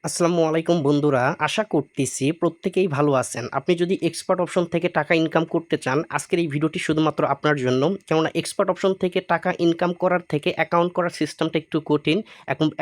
আসসালামু আলাইকুম বন্ধুরা, আশা করতেছি প্রত্যেকেই ভালো আছেন। আপনি যদি এক্সপার্ট অপশন থেকে টাকা ইনকাম করতে চান, আজকের এই ভিডিওটি শুধুমাত্র আপনার জন্য। কেননা এক্সপার্ট অপশন থেকে টাকা ইনকাম করার থেকে অ্যাকাউন্ট করার সিস্টেমটা একটু কঠিন,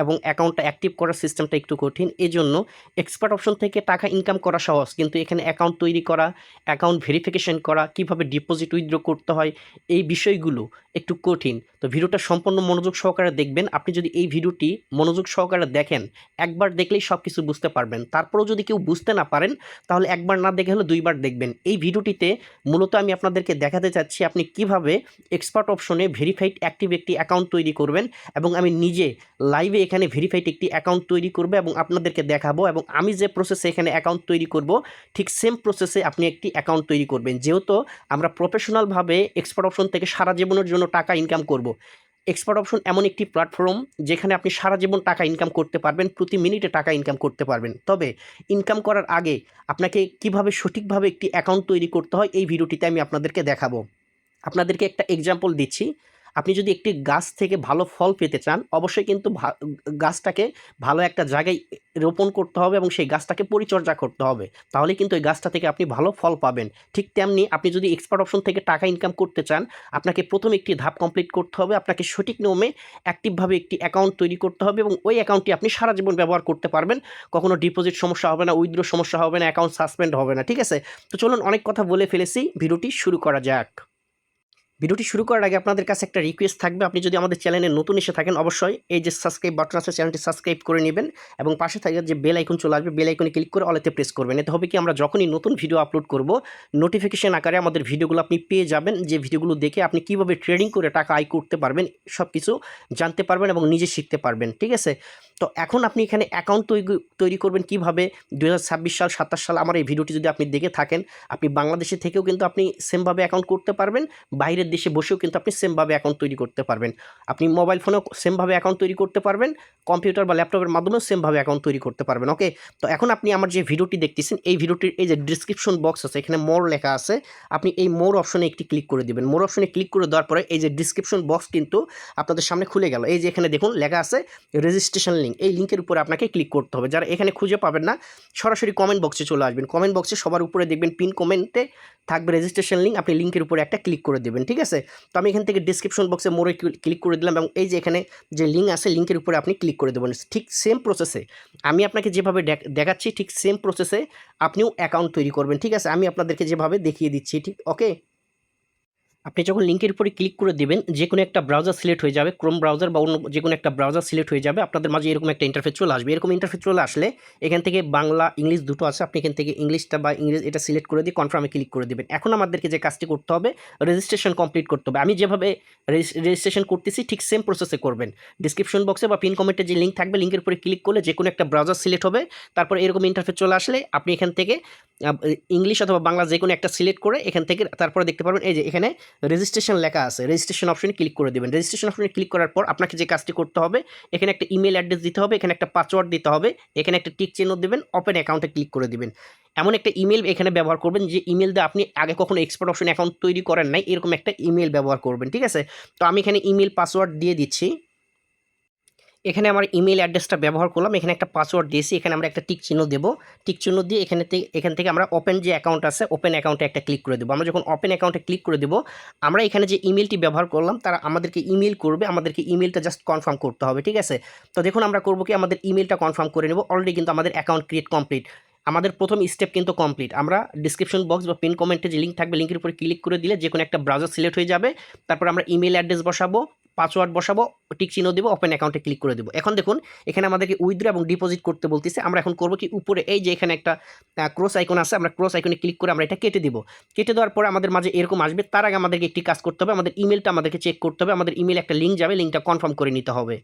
এবং অ্যাকাউন্টটা অ্যাক্টিভ করার সিস্টেমটা একটু কঠিন। এজন্য এক্সপার্ট অপশন থেকে টাকা ইনকাম করা সহজ, কিন্তু এখানে অ্যাকাউন্ট তৈরি করা, অ্যাকাউন্ট ভেরিফিকেশন করা, কিভাবে ডিপোজিট উইথড্র করতে হয়, এই বিষয়গুলো একটু কঠিন। তো ভিডিওটা সম্পূর্ণ মনোযোগ সহকারে দেখবেন। আপনি যদি এই ভিডিওটি মনোযোগ সহকারে দেখেন, একবার দেখলেই সব কিছু বুঝতে পারবেন। তারপরেও যদি কেউ বুঝতে না পারেন, তাহলে একবার না দেখে হলে দুইবার দেখবেন। এই ভিডিওটিতে মূলত আমি আপনাদেরকে দেখাতে চাচ্ছি আপনি কিভাবে এক্সপার্ট অপশনে ভেরিফাইড অ্যাক্টিভ একটি অ্যাকাউন্ট তৈরি করবেন, এবং আমি নিজে লাইভে এখানে ভেরিফাইড একটি অ্যাকাউন্ট তৈরি করবো এবং আপনাদেরকে দেখাবো। এবং আমি যে প্রসেসে এখানে অ্যাকাউন্ট তৈরি করব, ঠিক সেম প্রসেসে আপনি একটি অ্যাকাউন্ট তৈরি করবেন। যেহেতু আমরা প্রফেশনালভাবে এক্সপার্ট অপশন থেকে সারা জীবনের জন্য টাকা ইনকাম করব। এক্সপার্ট অপশন এমন একটি প্ল্যাটফর্ম যেখানে আপনি সারা জীবন টাকা ইনকাম করতে পারবেন, প্রতি মিনিটে টাকা ইনকাম করতে পারবেন। তবে ইনকাম করার আগে আপনাকে কিভাবে সঠিকভাবে একটি অ্যাকাউন্ট তৈরি করতে হয়, এই ভিডিওটিতে আমি আপনাদেরকে দেখাবো। আপনাদেরকে একটা এক্সাম্পল দিচ্ছি। আপনি যদি একটি গাছ থেকে ভালো ফল পেতে চান, অবশ্যই কিন্তু গাছটাকে ভালো একটা জায়গায় রোপণ করতে হবে এবং সেই গাছটাকে পরিচর্যা করতে হবে। তাহলে কিন্তু ওই গাছটা থেকে আপনি ভালো ফল পাবেন। ঠিক তেমনি আপনি যদি এক্সপার্ট অপশন থেকে টাকা ইনকাম করতে চান, আপনাকে প্রথম একটি ধাপ কমপ্লিট করতে হবে। আপনাকে সঠিক নিয়মে অ্যাক্টিভভাবে একটি অ্যাকাউন্ট তৈরি করতে হবে এবং ওই অ্যাকাউন্টটি আপনি সারা জীবন ব্যবহার করতে পারবেন। কখনো ডিপোজিট সমস্যা হবে না, উইথড্র সমস্যা হবে না, অ্যাকাউন্ট সাসপেন্ড হবে না। ঠিক আছে? তো চলুন, অনেক কথা বলে ফেলেছি, ভিডিওটি শুরু করা যাক। ভিডিওটি শুরু করার আগে আপনাদের কাছে একটা রিকোয়েস্ট থাকবে। আপনি যদি আমাদের চ্যানেলে নতুন এসে থাকেন, অবশ্যই এই যে সাবস্ক্রাইব বাটন আছে, চ্যানেলটি সাবস্ক্রাইব করে নেবেন এবং পাশে থাকা যে বেল আইকন চলে আসবে, বেল আইকনে ক্লিক করে অলেতে প্রেস করবেন। এতে হবে কি, আমরা যখনই নতুন ভিডিও আপলোড করব, নোটিফিকেশন আকারে আমাদের ভিডিওগুলো আপনি পেয়ে যাবেন। যে ভিডিওগুলো দেখে আপনি কীভাবে ট্রেডিং করে টাকা আয় করতে পারবেন, সব কিছু জানতে পারবেন এবং নিজে শিখতে পারবেন। ঠিক আছে? তো এখন আপনি এখানে অ্যাকাউন্ট তৈরি করবেন কীভাবে, 2026 সাল 27 সাল আমার এই ভিডিওটি যদি আপনি দেখে থাকেন, আপনি বাংলাদেশে থেকেও কিন্তু আপনি সেমভাবে অ্যাকাউন্ট করতে পারবেন, বাইরের দেশে বসেও কিন্তু আপনি সেমভাবে অ্যাকাউন্ট তৈরি করতে পারবেন। আপনি মোবাইল ফোনেও সেমভাবে অ্যাকাউন্ট তৈরি করতে পারবেন, কম্পিউটার বা ল্যাপটপের মাধ্যমেও সেমভাবে অ্যাকাউন্ট তৈরি করতে পারবেন। ওকে? তো এখন আপনি আমার যে ভিডিওটি দেখতেছেন, এই ভিডিওটির এই যে ডিসক্রিপশন বক্স আছে, এখানে মোর লেখা আছে। আপনি এই মোর অপশনে একটি ক্লিক করে দিবেন। মোর অপশনে ক্লিক করে দেওয়ার পরে এই যে ডিসক্রিপশন বক্স কিন্তু আপনাদের সামনে খুলে গেল। এই যে এখানে দেখুন লেখা আছে রেজিস্ট্রেশন লিঙ্ক। এই লিঙ্কের উপরে আপনাকে ক্লিক করতে হবে। যারা এখানে খুঁজে পাবেন না, সরাসরি কমেন্ট বক্সে চলে আসবেন। কমেন্ট বক্সে সবার উপরে দেখবেন পিন কমেন্টে থাকবে রেজিস্ট্রেশন লিঙ্ক। আপনি লিঙ্কের উপরে একটা ক্লিক করে দেবেন। ঠিক আছে? তো আমি এখান থেকে ডিসক্রিপশন বক্সে মোড়ে ক্লিক করে দিলাম এবং এই যে এখানে যে লিঙ্ক আছে, লিঙ্কের উপরে আপনি ক্লিক করে দেবেন। ঠিক সেম প্রসেসে আমি আপনাকে যেভাবে দেখাচ্ছি, ঠিক সেম প্রসেসে আপনিও অ্যাকাউন্ট তৈরি করবেন। ঠিক আছে? আমি আপনাদেরকে যেভাবে দেখিয়ে দিচ্ছি। ঠিক ওকে? আপনি যখন লিঙ্কের উপরে ক্লিক করে দেবেন, যে কোনো একটা ব্রাউজার সিলেক্ট হয়ে যাবে, ক্রোম ব্রাউজার বা অন্য যে কোনো একটা ব্রাউজার সিলেক্ট হয়ে যাবে। আপনাদের মাঝে এরকম একটা ইন্টারফেস চলে আসবে। এরকম ইন্টারফেস চলে আসলে এখান থেকে বাংলা, ইংলিশ দুটো আছে। আপনি এখান থেকে ইংলিশটা বা ইংরেজি এটা সিলেক্ট করে দিয়ে কনফার্মে ক্লিক করে দেবেন। এখন আমাদেরকে যে কাজটি করতে হবে, রেজিস্ট্রেশন কমপ্লিট করতে হবে। আমি যেভাবে রেজিস্ট্রেশন করতেছি, ঠিক সেম প্রসেসে করবেন। ডিসক্রিপশন বক্সে বা পিন কমেন্টে যে লিঙ্ক থাকবে, লিঙ্কের উপরে ক্লিক করলে যে কোনো একটা ব্রাউজার সিলেক্ট হবে। তারপর এরকম ইন্টারফেস চলে আসলে আপনি এখান থেকে ইংলিশ অথবা বাংলা যে কোনো একটা সিলেক্ট করে এখান থেকে তারপরে দেখতে পারবেন এই যে এখানে রেজিস্ট্রেশন লেখা আছে। রেজিস্ট্রেশন অপশনে ক্লিক করে দেবেন। রেজিস্ট্রেশন অপশনে ক্লিক করার পর আপনাকে যে কাজটি করতে হবে, এখানে একটা ইমেল অ্যাড্রেস দিতে হবে, এখানে একটা পাসওয়ার্ড দিতে হবে, এখানে একটা টিক চিহ্ন দেবেন, ওপেন অ্যাকাউন্টে ক্লিক করে দিবেন। এমন একটা ইমেল এখানে ব্যবহার করবেন যে ইমেল দিয়ে আপনি আগে কখনো এক্সপার্ট অপশন অ্যাকাউন্ট তৈরি করেন নাই, এরকম একটা ইমেল ব্যবহার করবেন। ঠিক আছে? তো আমি এখানে ইমেল পাসওয়ার্ড দিয়ে দিচ্ছি। এখানে আমার ইমেল অ্যাড্রেসটা ব্যবহার করলাম, এখানে একটা পাসওয়ার্ড দিয়েছি, এখানে আমরা একটা টিক চিহ্ন দেবো। টিক চিহ্ন দিয়ে এখান থেকে আমরা ওপেন যে অ্যাকাউন্ট আছে, ওপেন অ্যাকাউন্টে একটা ক্লিক করে দেবো। আমরা যখন ওপেন অ্যাকাউন্টে ক্লিক করে দেবো, আমরা এখানে যে ইমেলটি ব্যবহার করলাম তারা আমাদেরকে ইমেল করবে, আমাদেরকে ইমেলটা জাস্ট কনফার্ম করতে হবে। ঠিক আছে? তো দেখুন আমরা করবো কি, আমাদের ইমেলটা কনফার্ম করে নেব। অলরেডি কিন্তু আমাদের অ্যাকাউন্ট ক্রিয়েট কমপ্লিট। আমাদের প্রথম স্টেপ কিন্তু কমপ্লিট। আমরা ডিসক্রিপশন বক্স বা পিন কমেন্টে যে লিঙ্ক থাকবে, লিঙ্কের উপরে ক্লিক করে দিলে যে কোনো একটা ব্রাউজার সিলেক্ট হয়ে যাবে। তারপর আমরা ইমেল অ্যাড্রেস বসাবো, পাসওয়ার্ড বসাবো, টিক চিহ্ন দেবো, ওপেন অ্যাকাউন্টে ক্লিক করে দেবো। এখন দেখুন এখানে আমাদেরকে উইথড্র এবং ডিপোজিট করতে বলতেছে। আমরা এখন করবো কি, উপরে এই যে এখানে একটা ক্রস আইকন আছে, আমরা ক্রস আইকনে ক্লিক করে আমরা এটা কেটে দিব। কেটে দেওয়ার পরে আমাদের মাঝে এরকম আসবে। তার আগে আমাদেরকে একটি কাজ করতে হবে, আমাদের ইমেলটা আমাদেরকে চেক করতে হবে। আমাদের ইমেল একটা লিঙ্ক যাবে, লিঙ্কটা কনফার্ম করে নিতে হবে।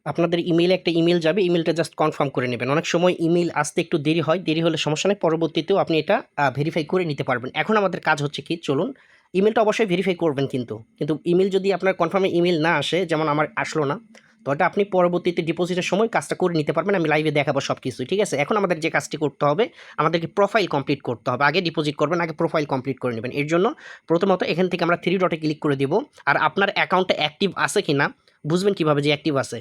আপনাদের ইমেইলে একটা ইমেল যাবে, ইমেলটা জাস্ট কনফার্ম করে নেবেন। অনেক সময় ইমেল আসতে একটু দেরি হয়, দেরি হলে সমস্যা নেই, পরবর্তীতেও আপনি এটা ভেরিফাই করে নিতে পারবেন। এখন আমাদের কাজ হচ্ছে কি, চলুন ইমেলটা অবশ্যই ভেরিফাই করবেন। কিন্তু ইমেল যদি আপনার কনফার্মে ইমেল না আসে, যেমন আমার আসলো না, তো এটা আপনি পরবর্তীতে ডিপোজিটের সময় কাজটা করে নিতে পারবেন। আমি লাইভে দেখাবো সব কিছু। ঠিক আছে? এখন আমাদের যে কাজটি করতে হবে, আমাদেরকে প্রোফাইল কমপ্লিট করতে হবে। আগে ডিপোজিট করবেন, আগে প্রোফাইল কমপ্লিট করে নেবেন। এর জন্য প্রথমত এখান থেকে আমরা থ্রি ডটে ক্লিক করে দেবো। আর আপনার অ্যাকাউন্টটা অ্যাক্টিভ আছে কি না বুঝবেন কীভাবে যে অ্যাক্টিভ আছে,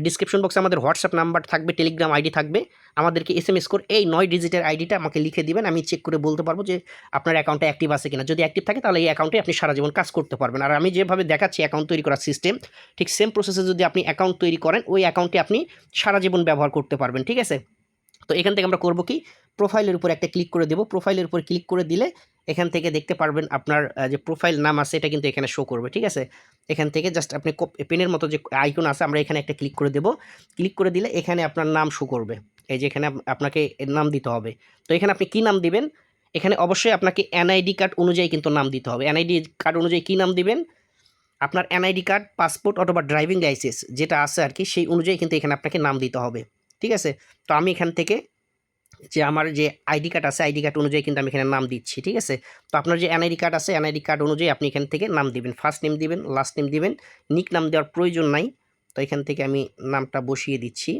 ডিসক্রিপশন বক্সে আমাদের হোয়াটসঅ্যাপ নাম্বার থাকবে, টেলিগ্রাম আইডি থাকবে। আমাদেরকে এসএমএস করে এই 9 ডিজিটের আইডিটা আমাকে লিখে দিবেন। আমি চেক করে বলতে পারবো যে আপনার অ্যাকাউন্টটা অ্যাক্টিভ আছে কিনা। যদি অ্যাক্টিভ থাকে তাহলে এই অ্যাকাউন্টে আপনি সারা জীবন কাজ করতে পারবেন। আর আমি যেভাবে দেখাচ্ছি অ্যাকাউন্ট তৈরি করার সিস্টেম, ঠিক সেম প্রসেসে যদি আপনি অ্যাকাউন্ট তৈরি করেন, ওই অ্যাকাউন্টে আপনি সারা জীবন ব্যবহার করতে পারবেন, ঠিক আছে? তো এখান থেকে আমরা করব কি, প্রোফাইলের উপর একটা ক্লিক করে দেব। প্রোফাইলের উপর ক্লিক করে দিলে এখান থেকে দেখতে পারবেন আপনার যে প্রোফাইল নাম আছে এটা কিন্তু এখানে শো করবে, ঠিক আছে? এখান থেকে জাস্ট আপনি পেনের মতো যে আইকন আছে আমরা এখানে একটা ক্লিক করে দেব। ক্লিক করে দিলে এখানে আপনার নাম শো করবে। এই যে এখানে আপনাকে নাম দিতে হবে। তো এখানে আপনি কি নাম দিবেন, এখানে অবশ্যই আপনাকে এনআইডি কার্ড অনুযায়ী কিন্তু নাম দিতে হবে। এনআইডি কার্ড অনুযায়ী কি নাম দিবেন, আপনার এনআইডি কার্ড, পাসপোর্ট অথবা ড্রাইভিং লাইসেন্স যেটা আছে আর কি, সেই অনুযায়ী কিন্তু এখানে আপনাকে নাম দিতে হবে, ঠিক আছে? তো আমি এখান থেকে যে আমার যে আইডি কার্ড আছে আইডি কার্ড অনুযায়ী কিন্তু আমি এখানে নাম দিচ্ছি, ঠিক আছে? তো আপনার যে এনআইডি কার্ড আছে এনআইডি কার্ড অনুযায়ী আপনি এখান থেকে নাম দিবেন। ফার্স্ট নেম দিবেন, লাস্ট নেম দিবেন, নিক নাম দেওয়ার প্রয়োজন নাই। তো এখান থেকে আমি নামটা বসিয়ে দিচ্ছি।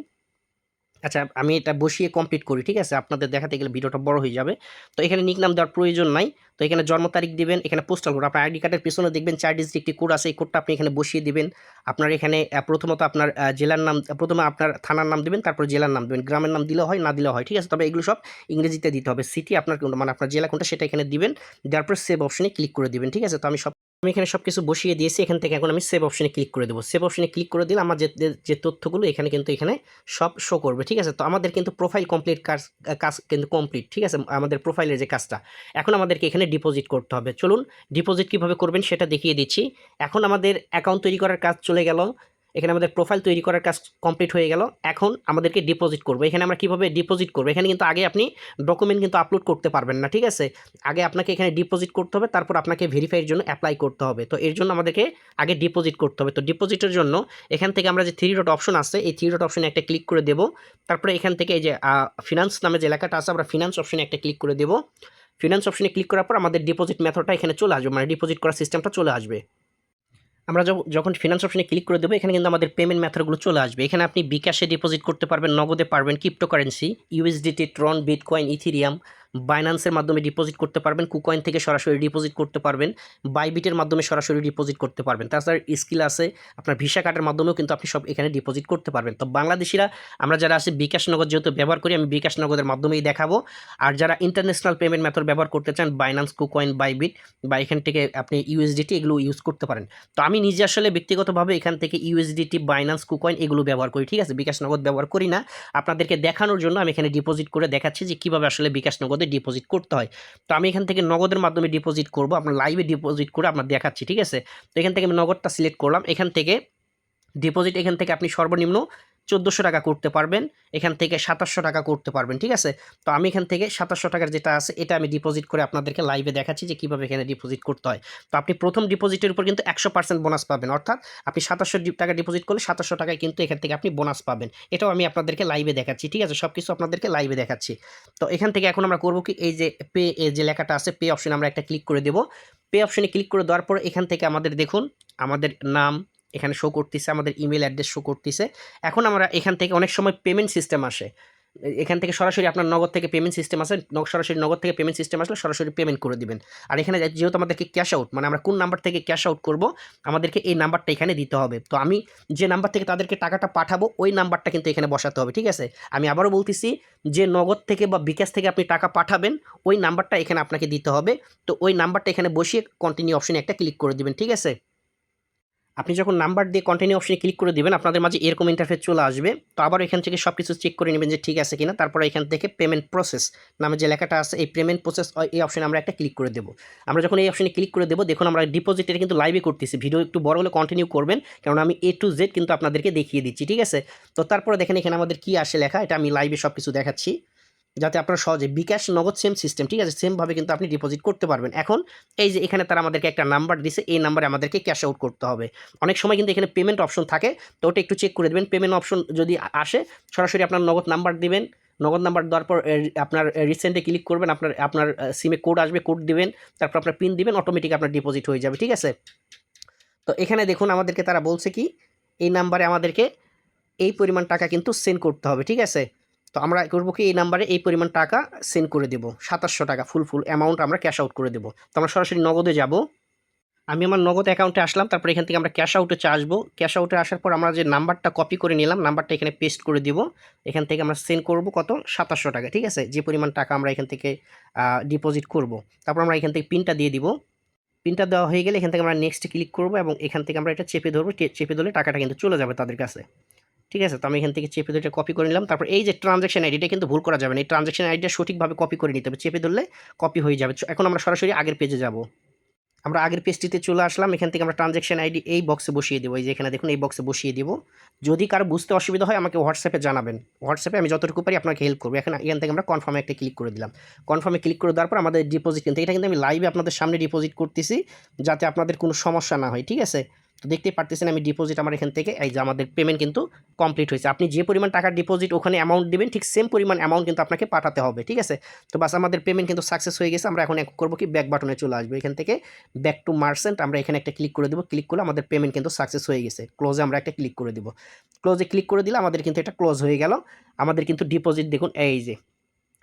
আচ্ছা, আমি এটা বসিয়ে কমপ্লিট করি, ঠিক আছে? আপনাদের দেখাতে গেলে ভিডিওটা বড় হয়ে যাবে। তো এখানে নিক নাম দেওয়ার প্রয়োজন নাই। তো এখানে জন্ম তারিখ দিবেন, এখানে পোস্টাল কোড, আপনার আইডি কার্ডের পেছনে দেখবেন 4 ডিজিট একটি কোড আছে, এই কোডটা আপনি এখানে বসিয়ে দিবেন। আপনার এখানে প্রথমত আপনার জেলার নাম, প্রথমে আপনার থানার নাম দিবেন, তারপর জেলার নাম দিবেন। গ্রামের নাম দিলেও হয়, না দিলেও হয়, ঠিক আছে? তবে এগুলো সব ইংরেজিতে দিতে হবে। সিটি আপনার কোনটা, মানে আপনার জেলা কোনটা সেটা এখানে দিবেন। দেওয়ার পর সেভ অপশনে ক্লিক করে দিবেন, ঠিক আছে? তো আমি এখানে সব কিছু বসিয়ে দিয়েছি। এখান থেকে এখন আমি সেভ অপশনে ক্লিক করে দেবো। সেভ অপশনে ক্লিক করে দিলে আমার যে তথ্যগুলো এখানে কিন্তু এখানে সব শো করবে, ঠিক আছে? তো আমাদের কিন্তু প্রোফাইল কমপ্লিট কাজ কিন্তু কমপ্লিট, ঠিক আছে? আমাদের প্রোফাইলের যে কাজটা, এখন আমাদেরকে এখানে ডিপোজিট করতে হবে। চলুন ডিপোজিট কীভাবে করবেন সেটা দেখিয়ে দিচ্ছি। এখন আমাদের অ্যাকাউন্ট তৈরি করার কাজ চলে গেল, এখানে আমাদের প্রোফাইল তৈরি করার কাজ কমপ্লিট হয়ে গেল। এখন আমাদেরকে ডিপোজিট করবো। এখানে আমরা কীভাবে ডিপোজিট করবো, এখানে কিন্তু আগে আপনি ডকুমেন্ট কিন্তু আপলোড করতে পারবেন না, ঠিক আছে? আগে আপনাকে এখানে ডিপোজিট করতে হবে, তারপর আপনাকে ভেরিফাইয়ের জন্য অ্যাপ্লাই করতে হবে। তো এর জন্য আমাদেরকে আগে ডিপোজিট করতে হবে। তো ডিপোজিটের জন্য এখান থেকে আমরা যে 3 ডট অপশন আছে, এই 3 ডট অপশনে একটা ক্লিক করে দেব। তারপরে এখান থেকে এই যে ফিনান্স নামে যে লেখাটা আছে, আমরা ফিনান্স অপশনে একটা ক্লিক করে দেব। ফিনান্স অপশনে ক্লিক করার পর আমাদের ডিপোজিট মেথডটা এখানে চলে আসবে, মানে ডিপোজিট করার সিস্টেমটা চলে আসবে। আমরা যখন ফিনান্স অপশনে ক্লিক করে দেবো, এখানে কিন্তু আমাদের পেমেন্ট মেথডগুলো চলে আসবে। এখানে আপনি বিকাশে ডিপোজিট করতে পারবেন, নগদে পারবেন, ক্রিপ্টোকারেন্সি, ইউএসডিটি, ট্রন, বিটকয়েন, ইথেরিয়াম, বাইন্যান্সের মাধ্যমে ডিপোজিট করতে পারবেন, কুকয়েন থেকে সরাসরি ডিপোজিট করতে পারবেন, বাইবিটের মাধ্যমে সরাসরি ডিপোজিট করতে পারবেন। তাছাড়া স্কিল আছে, আপনার ভিসা কার্ডের মাধ্যমেও কিন্তু আপনি সব এখানে ডিপোজিট করতে পারবেন। তো বাংলাদেশিরা আমরা যারা আছি বিকাশ নগদ যেহেতু ব্যবহার করি, আমি বিকাশ নগদের মাধ্যমেই দেখাবো। আর যারা ইন্টারন্যাশনাল পেমেন্ট মেথড ব্যবহার করতে চান, বাইন্যান্স, কুকয়েন, বাইবিট বা এখান থেকে আপনি ইউএসডিটি এগুলো ইউজ করতে পারেন। তো আমি নিজে আসলে ব্যক্তিগতভাবে এখান থেকে ইউএসডিটি, বাইন্যান্স, কুকয়েন এগুলো ব্যবহার করি, ঠিক আছে? বিকাশ নগদ ব্যবহার করি না। আপনাদেরকে দেখানোর জন্য আমি এখানে ডিপোজিট করে দেখাচ্ছি যে কীভাবে আসলে বিকাশ নগদে ডিপোজিট করতে হয়। তো আমি এখান থেকে নগদের মাধ্যমে ডিপোজিট করব, আপনার লাইভে ডিপোজিট করে আপনার দেখাচ্ছি, ঠিক আছে? তো এখান থেকে আমি নগদটা সিলেক্ট করলাম। এখান থেকে ডিপোজিট, এখান থেকে আপনি সর্বনিম্ন 1400 টাকা করতে পারবেন, এখান থেকে 2700 টাকা করতে পারবেন, ঠিক আছে? তো আমি এখান থেকে 2700 টাকার যেটা আছে এটা আমি ডিপোজিট করে আপনাদেরকে লাইভে দেখাচ্ছি যে কীভাবে এখানে ডিপোজিট করতে হয়। তো আপনি প্রথম ডিপোজিটের উপর কিন্তু 100% বোনাস পাবেন, অর্থাৎ আপনি 2700 টাকা ডিপোজিট করলে 2700 টাকায় কিন্তু এখান থেকে আপনি বোনাস পাবেন। এটাও আমি আপনাদেরকে লাইভে দেখাচ্ছি, ঠিক আছে? সব কিছু আপনাদেরকে লাইভে দেখাচ্ছি। তো এখান থেকে এখন আমরা করব কি, এই যে পে যে লেখাটা আছে, পে অপশনে আমরা একটা ক্লিক করে দেব। পে অপশনে ক্লিক করে দেওয়ার পর এখান থেকে আমাদের দেখুন আমাদের নাম এখানে শো করতেছে, আমাদের ইমেল অ্যাড্রেস শো করতেছে। এখন আমরা এখান থেকে অনেক সময় পেমেন্ট সিস্টেম আসে, এখান থেকে সরাসরি আপনার নগদ থেকে পেমেন্ট সিস্টেম আসে, সরাসরি নগদ থেকে পেমেন্ট সিস্টেম আসলে সরাসরি পেমেন্ট করে দিবেন। আর এখানে যেহেতু আমাদেরকে ক্যাশ আউট, মানে আমরা কোন নাম্বার থেকে ক্যাশ আউট করব, আমাদেরকে এই নাম্বারটা এখানে দিতে হবে। তো আমি যে নাম্বার থেকে তাদেরকে টাকাটা পাঠাবো ওই নাম্বারটা কিন্তু এখানে বসাতে হবে, ঠিক আছে? আমি আবারও বলতেছি, যে নগদ থেকে বা বিকাশ থেকে আপনি টাকা পাঠাবেন ওই নাম্বারটা এখানে আপনাকে দিতে হবে। তো ওই নাম্বারটা এখানে বসিয়ে কন্টিনিউ অপশনে একটা ক্লিক করে দিবেন, ঠিক আছে? আপনি যখন নাম্বার দিয়ে কন্টিনিউ অপশনে ক্লিক করে দিবেন, আপনাদের মাঝে এরকম ইন্টারফেস চলে আসবে। তো আবার এখান থেকে সব কিছু চেক করে নেবেন যে ঠিক আছে কিনা। তারপর এখান থেকে পেমেন্ট প্রসেস নামে যে লেখাটা আছে, এই পেমেন্ট প্রসেস এই অপশনে আমরা একটা ক্লিক করে দেবো। আমরা যখন এই অপশনে ক্লিক করে দেবো, দেখুন আমরা ডিপোজিটের কিন্তু লাইভে করতেছি। ভিডিও একটু বড় হলে কন্টিনিউ করবেন, কারণ আমি A to Z কিন্তু আপনাদেরকে দেখিয়ে দিচ্ছি, ঠিক আছে? তো তারপরে দেখেন এখানে আমাদের কি আসে লেখা, এটা আমি লাইভে সব কিছু দেখাচ্ছি যাতে আপনারা সহজে বিকাশ নগদ সেম সিস্টেম, ঠিক আছে? সেমভাবে কিন্তু আপনি ডিপোজিট করতে পারবেন। এখন এই যে এখানে তারা আমাদেরকে একটা নাম্বার দিছে, এই নাম্বারে আমাদেরকে ক্যাশ আউট করতে হবে। অনেক সময় কিন্তু এখানে পেমেন্ট অপশন থাকে, তো ওটা একটু চেক করে দেবেন। পেমেন্ট অপশন যদি আসে, সরাসরি আপনার নগদ নাম্বার দিবেন। নগদ নাম্বার দেওয়ার পর আপনার রিসেন্টে ক্লিক করবেন, আপনার সিমে কোড আসবে, কোড দিবেন, তারপর আপনার পিন দিবেন, অটোমেটিক আপনার ডিপোজিট হয়ে যাবে, ঠিক আছে? তো এখানে দেখুন আমাদেরকে তারা বলছে কি, এই নাম্বারে আমাদেরকে এই পরিমাণ টাকা কিন্তু সেন্ড করতে হবে, ঠিক আছে? তো আমরা করব কি, এই নাম্বারে এই পরিমাণ টাকা সেন্ড করে দেব, 2700 টাকা ফুল অ্যামাউন্ট আমরা ক্যাশ আউট করে দেব। তো আমরা সরাসরি নগদে যাব। আমি আমার নগদ অ্যাকাউন্টে আসলাম, তারপর এখান থেকে আমরা ক্যাশ আউটে আসবো। ক্যাশ আউটে আসার পর আমরা যে নাম্বারটা কপি করে নিলাম, নাম্বারটা এখানে পেস্ট করে দিব। এখান থেকে আমরা সেন্ড করব কত, 2700 টাকা, ঠিক আছে, যে পরিমাণ টাকা আমরা এখান থেকে ডিপোজিট করব। তারপর আমরা এখান থেকে পিনটা দিয়ে দিব। পিনটা দেওয়া হয়ে গেলে এখান থেকে আমরা নেক্সট ক্লিক করব এবং এখান থেকে আমরা এটা চেপে ধরবো। চেপে ধরলে টাকাটা কিন্তু চলে যাবে তাদের কাছে, ঠিক আছে। তো আমি এখান থেকে চেপে ধরে কপি করে নিলাম। তারপর এই যে ট্রানজ্যাকশন আইডিটা কিন্তু ভুল করা যাবে না, এই ট্রানজ্যাকশন আইডিটা সঠিকভাবে কপি করে নিতে হবে, চেপে ধরলে কপি হয়ে যাবে। এখন আমরা সরাসরি আগের পেজে যাব। আমরা আগের পেজটিতে চলে আসলাম। এখান থেকে আমরা ট্রানজ্যাকশন আইডি এই বক্সে বসিয়ে দেবো, এই যে এখানে দেখুন এই বক্সে বসিয়ে দিব। যদি কারো বুঝতে অসুবিধা হয় আমাকে হোয়াটসঅ্যাপে জানাবেন, হোয়াটসঅ্যাপে আমি যতটুকু পারি আপনাকে হেল্প করবো। এখান থেকে আমরা কনফার্মে একটা ক্লিক করে দিলাম। কনফার্মে ক্লিক করে দেওয়ার পর আমাদের ডিপোজিট, কিন্তু এটা কিন্তু আমি লাইভে আপনাদের সামনে ডিপোজিট করতেছি, যাতে আপনাদের কোনো সমস্যা না হয়, ঠিক আছে। তো দেখতেই পারতেছেন আমি ডিপোজিট আমার এখান থেকে, এই যে আমাদের পেমেন্ট কিন্তু কমপ্লিট হয়েছে। আপনি যে পরিমাণ টাকা ডিপোজিট ওখানে অ্যামাউন্ট দেবেন, ঠিক সেম পরিমাণ অ্যামাউন্ট কিন্তু আপনাকে পাঠাতে হবে, ঠিক আছে। তো বাস আমাদের পেমেন্ট কিন্তু সাকসেস হয়ে গেছে। আমরা এখন করবো কি, ব্যাক বাটনে চলে আসবো। এখান থেকে ব্যাক টু মার্চেন্ট আমরা এখানে একটা ক্লিক করে দেবো। ক্লিক করলে আমাদের পেমেন্ট কিন্তু সাকসেস হয়ে গেছে। ক্লোজে আমরা একটা ক্লিক করে দেবো। ক্লোজে ক্লিক করে দিলে আমাদের কিন্তু এটা ক্লোজ হয়ে গেল। আমাদের কিন্তু ডিপোজিট দেখুন, এই যে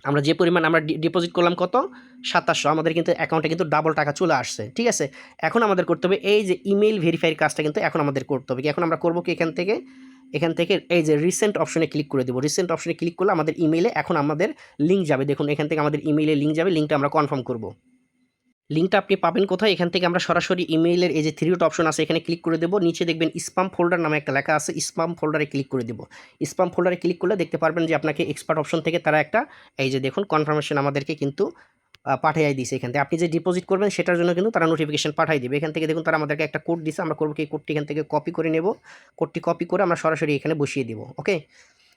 আমরা যে পরিমাণ আমরা ডিপোজিট করলাম কত, 2700, আমাদের কিন্তু অ্যাকাউন্টে কিন্তু ডাবল টাকা চলে আসছে, ঠিক আছে। এখন আমাদের করতে হবে এই যে ইমেল ভেরিফাইয়ের কাজটা কিন্তু এখন আমাদের করতে হবে। এখন আমরা করবো কি, এখান থেকে এই যে রিসেন্ট অপশনে ক্লিক করে দেবো। রিসেন্ট অপশনে ক্লিক করলে আমাদের ইমেইলে এখন আমাদের লিঙ্ক যাবে। দেখুন এখান থেকে আমাদের ইমেইলে লিঙ্ক যাবে, লিঙ্কটা আমরা কনফার্ম করব। লিঙ্কটা আপনি পাবেন কোথায়, এখান থেকে আমরা সরাসরি ইমেইলের এই যে 3 ডট অপশন আছে এখানে ক্লিক করে দেবো। নিচে দেখবেন স্পাম ফোল্ডার নামে একটা লেখা আছে, স্পাম ফোল্ডারে ক্লিক করে দেবো। স্পাম ফোল্ডারে ক্লিক করলে দেখতে পারবেন যে আপনাকে এক্সপার্ট অপশন থেকে তারা একটা, এই যে দেখুন কনফার্মেশন আমাদেরকে কিন্তু পাঠিয়ে দিয়েছে। এখান থেকে আপনি যে ডিপোজিট করবেন সেটার জন্য কিন্তু তারা নোটিফিকেশন পাঠিয়ে দেবে। এখান থেকে দেখুন তারা আমাদেরকে একটা কোড দিচ্ছে, আমরা করবো কি, এই কোডটি এখান থেকে কপি করে নেব। কোডটি কপি করে আমরা সরাসরি এখানে বসিয়ে দিব, ওকে।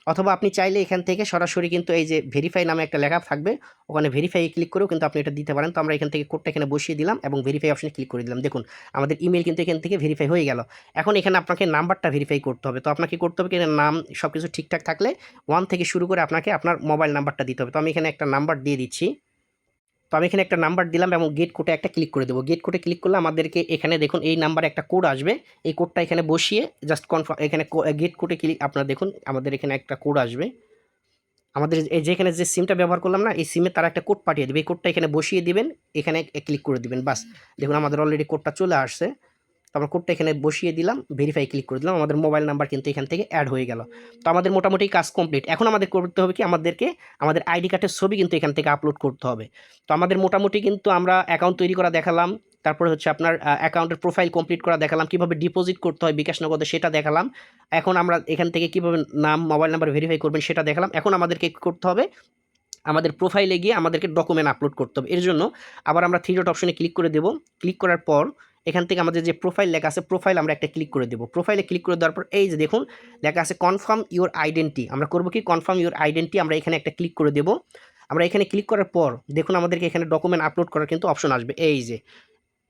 অথবা আপনি চাইলে এখান থেকে সরাসরি কিন্তু এই যে ভেরিফাই নামে একটা লেখা থাকবে, ওখানে ভেরিফাই ক্লিক করেও কিন্তু আপনি এটা দিতে পারেন। তো আমরা এখান থেকে কোডটা এখানে বসিয়ে দিলাম এবং ভেরিফাই অপশনে ক্লিক করে দিলাম। দেখুন আমাদের ইমেল কিন্তু এখান থেকে ভেরিফাই হয়ে গেল। এখন এখানে আপনাকে নাম্বারটা ভেরিফাই করতে হবে। তো আপনাকে করতে হবে কি, নাম সব কিছু ঠিকঠাক থাকলে 1 থেকে শুরু করে আপনাকে আপনার মোবাইল নাম্বারটা দিতে হবে। তো আমি এখানে একটা নাম্বার দিয়ে দিচ্ছি। তো আমি এখানে একটা নাম্বার দিলাম এবং গেট কোডে একটা ক্লিক করে দেবো। গেট কোডে ক্লিক করলে আমাদেরকে এখানে দেখুন এই নাম্বারে একটা কোড আসবে। এই কোডটা এখানে বসিয়ে জাস্ট কনফার্ম, এখানে গেট কোডে ক্লিক, আপনারা দেখুন আমাদের এখানে একটা কোড আসবে। আমাদের এই যেখানে যে সিমটা ব্যবহার করলাম না, এই সিমে তারা একটা কোড পাঠিয়ে দেবে। এই কোডটা এখানে বসিয়ে দিবেন, এখানে ক্লিক করে দিবেন। বাস দেখুন আমাদের অলরেডি কোডটা চলে আসছে। তো আমরা কোডটা এখানে বসিয়ে দিলাম, ভেরিফাই ক্লিক করে দিলাম, আমাদের মোবাইল নাম্বার কিন্তু এখান থেকে অ্যাড হয়ে গেল। তো আমাদের মোটামুটি কাজ কমপ্লিট। এখন আমাদের করতে হবে কি, আমাদেরকে আমাদের আইডি কার্ডের ছবি কিন্তু এখান থেকে আপলোড করতে হবে। তো আমাদের মোটামুটি কিন্তু আমরা অ্যাকাউন্ট তৈরি করা দেখালাম, তারপরে হচ্ছে আপনার অ্যাকাউন্টের প্রোফাইল কমপ্লিট করা দেখালাম, কীভাবে ডিপোজিট করতে হয় বিকাশ নগদে সেটা দেখালাম। এখন আমরা এখান থেকে কীভাবে নাম মোবাইল নাম্বার ভেরিফাই করবেন সেটা দেখালাম। এখন আমাদেরকে কী করতে হবে, আমাদের প্রোফাইলে গিয়ে আমাদেরকে ডকুমেন্ট আপলোড করতে হবে। এর জন্য আবার আমরা 3 ডট অপশনে ক্লিক করে দেব। ক্লিক করার পর এখান থেকে আমাদের যে প্রোফাইল লেখা আছে, প্রোফাইল আমরা একটা ক্লিক করে দেব। প্রোফাইলে ক্লিক করে দেওয়ার পর এই যে দেখুন লেখা আছে কনফার্ম ইউর আইডেন্টি, আমরা করব কি, কনফার্ম ইউর আইডেন্টি আমরা এখানে একটা ক্লিক করে দেব। আমরা এখানে ক্লিক করার পর দেখুন আমাদেরকে এখানে ডকুমেন্ট আপলোড করার কিন্তু অপশন আসবে, এই যে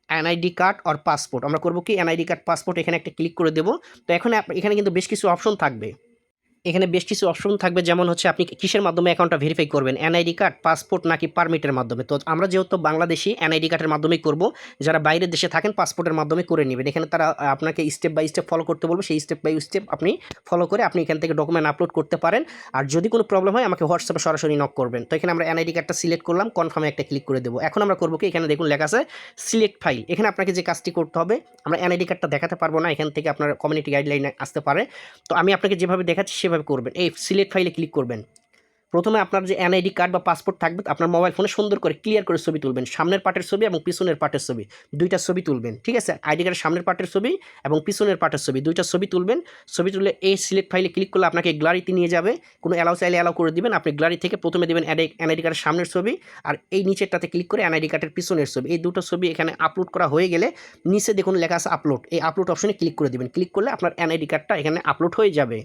এনআইডি কার্ড অর পাসপোর্ট। আমরা করব কি, এনআইডি কার্ড পাসপোর্ট এখানে একটা ক্লিক করে দেব। তো এখন এখানে কিন্তু বেশ কিছু অপশন থাকবে, এখানে বেশ কিছু অপশন থাকবে, যেমন হচ্ছে আপনি কিসের মাধ্যমে অ্যাকাউন্টটা ভেরিফাই করবেন, এনআইডি কার্ড, পাসপোর্ট নাকি পারমিটের মাধ্যমে। তো আমরা যেহেতু বাংলাদেশি, এনআইডি কার্ডের মাধ্যমেই করব। যারা বাইরের দেশে থাকেন পাসপোর্টের মাধ্যমে করে নেবেন। এখানে তারা আপনাকে স্টেপ বাই স্টেপ ফলো করতে বলবে, সেই স্টেপ বাই স্টেপ আপনি ফলো করে আপনি এখান থেকে ডকুমেন্ট আপলোড করতে পারেন। আর যদি কোনো প্রবলেম হয় আমাকে হোয়াটসঅ্যাপে সরাসরি নক করবেন। তো এখানে আমরা এনআইডি কার্ডটা সিলেক্ট করলাম, কনফার্মে একটা ক্লিক করে দেবো। এখন আমরা করবো কি, এখানে দেখুন লেখা আছে সিলেক্ট ফাইল। এখানে আপনাকে যে কাজটি করতে হবে, আমরা এনআইডি কার্ডটা দেখাতে পারবো না, এখান থেকে আপনার কমিউনিটি গাইডলাইনে আসতে পারে। তো আমি আপনাকে যেভাবে দেখাচ্ছি সেভাবে করবেন। এই সিলেক্ট ফাইলে ক্লিক করবেন। প্রথমে আপনার যে এনআইডি কার্ড বা পাসপোর্ট থাকবে আপনার মোবাইল ফোনে সুন্দর করে ক্লিয়ার করে ছবি তুলবেন। সামনের পার্টের ছবি এবং পিছনের পার্টের ছবি, দুইটা ছবি তুলবেন, ঠিক আছে। আইডি কার্ডের সামনের পার্টের ছবি এবং পিছনের পার্টের ছবি, দুইটা ছবি তুলবেন। ছবি তুলে এই সিলেক্ট ফাইলে ক্লিক করলে আপনাকে গ্যালারিতে নিয়ে যাবে। কোনো অ্যালাউ চাইলে অ্যালাউ করে দিবেন। আপনি গ্যালারি থেকে প্রথমে দেবেন এনআইডি কার্ডের সামনের ছবি, আর এই নিচেরটাতে ক্লিক করে এনআইডি কার্ডের পিছনের ছবি। এই দুটো ছবি এখানে আপলোড করা হয়ে গেলে নিচে দেখুন লেখা আছে আপলোড, এই আপলোড অপশনে ক্লিক করে দেবেন। ক্লিক করলে আপনার এনআইডি কার্ডটা এখানে আপলোড হয়ে যাবে।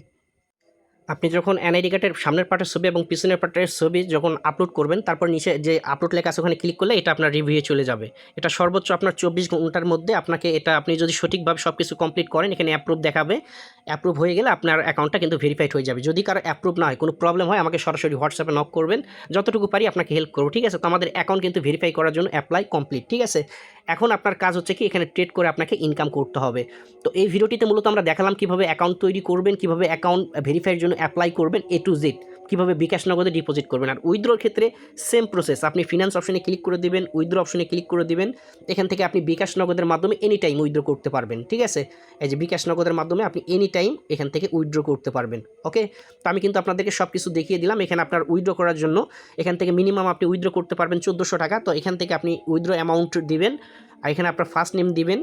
আপনি যখন এনআইডি কার্ডের সামনের পার্টের ছবি এবং পিছনের পার্টের ছবি যখন আপলোড করবেন, তারপর নিচে যে আপলোড লেখা আছে ওখানে ক্লিক করলে এটা আপনার রিভিউয়ে চলে যাবে। এটা সর্বোচ্চ আপনার 24 ঘন্টার মধ্যে আপনাকে এটা, আপনি যদি সঠিকভাবে সব কিছু কমপ্লিট করেন, এখানে অ্যাপ্রুভ দেখাবে। অ্যাপ্রুভ হয়ে গেলে আপনার অ্যাকাউন্টটা কিন্তু ভেরিফাইড হয়ে যাবে। যদি কারো অ্যাপ্রুভ না হয়, কোনো প্রবলেম হয়, আমাকে সরাসরি হোয়াটসঅ্যাপে নক করবেন, যতটুকু পারি আপনাকে হেল্প করবো, ঠিক আছে। তো আমাদের অ্যাকাউন্ট কিন্তু ভেরিফাই করার জন্য অ্যাপ্লাই কমপ্লিট, ঠিক আছে। এখন আপনার কাজ হচ্ছে কি, এখানে ট্রেড করে আপনাকে ইনকাম করতে হবে। তো এই ভিডিওটিতে মূলত আমরা দেখালাম কীভাবে অ্যাকাউন্ট তৈরি করবেন, কীভাবে অ্যাকাউন্ট ভেরিফাইয়ের জন্য অ্যাপ্লাই করবেন, A to Z কীভাবে বিকাশ নগদে ডিপোজিট করবেন। আর উইথড্রর ক্ষেত্রে সেম প্রসেস, আপনি ফিনান্স অপশনে ক্লিক করে দিবেন, উইথড্র অপশনে ক্লিক করে দিবেন, এখান থেকে আপনি বিকাশ নগদের মাধ্যমে এনি টাইম উইথড্র করতে পারবেন। ঠিক আছে, এই যে বিকাশ নগদের মাধ্যমে আপনি এনি টাইম এখান থেকে উইথড্র করতে পারবেন। ওকে, তো আমি কিন্তু আপনাদেরকে সব কিছু দেখিয়ে দিলাম। এখানে আপনার উইথড্র করার জন্য এখান থেকে মিনিমাম আপনি উইথড্র করতে পারবেন 1400 টাকা। তো এখান থেকে আপনি উইথড্র অ্যামাউন্ট দিবেন, আর এখানে আপনার ফার্স্ট নেম দিবেন,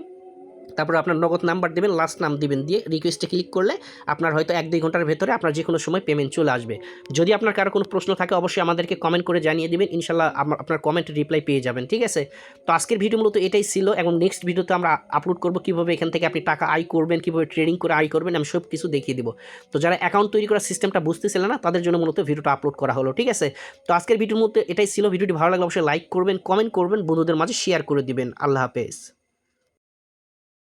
তারপর আপনার নগদ নাম্বার দেবেন, লাস্ট নাম দিবেন, দিয়ে রিকোয়েস্টে ক্লিক করলে আপনার হয়তো 1-2 ঘন্টার ভেতরে আপনার যে কোনো সময় পেমেন্ট চলে আসবে। যদি আপনার কারো কোনো প্রশ্ন থাকে অবশ্যই আমাদেরকে কমেন্ট করে জানিয়ে দিবেন, ইনশাল্লাহ আপনার কমেন্ট রিপ্লাই পেয়ে যাবেন। ঠিক আছে, তো আজকের ভিডিও মূলত এটাই ছিল, এবং নেক্সট ভিডিওতে আমরা আপলোড করবো কীভাবে এখান থেকে আপনি টাকা আয় করবেন, কীভাবে ট্রেডিং করে আয় করবেন, আমি সব কিছু দেখিয়ে দেবো। তো যারা অ্যাকাউন্ট তৈরি করার সিস্টেমটা বুঝতেছিলেন না তাদের জন্য মূলত ভিডিওটা আপলোড করা হলো। ঠিক আছে, তো আজকের ভিডিওর মধ্যে এটাই ছিল। ভিডিওটি ভালো লাগলে অবশ্যই লাইক করবেন, কমেন্ট করবেন, বন্ধুদের মাঝে শেয়ার করে দিবেন। আল্লাহ হাফেজ।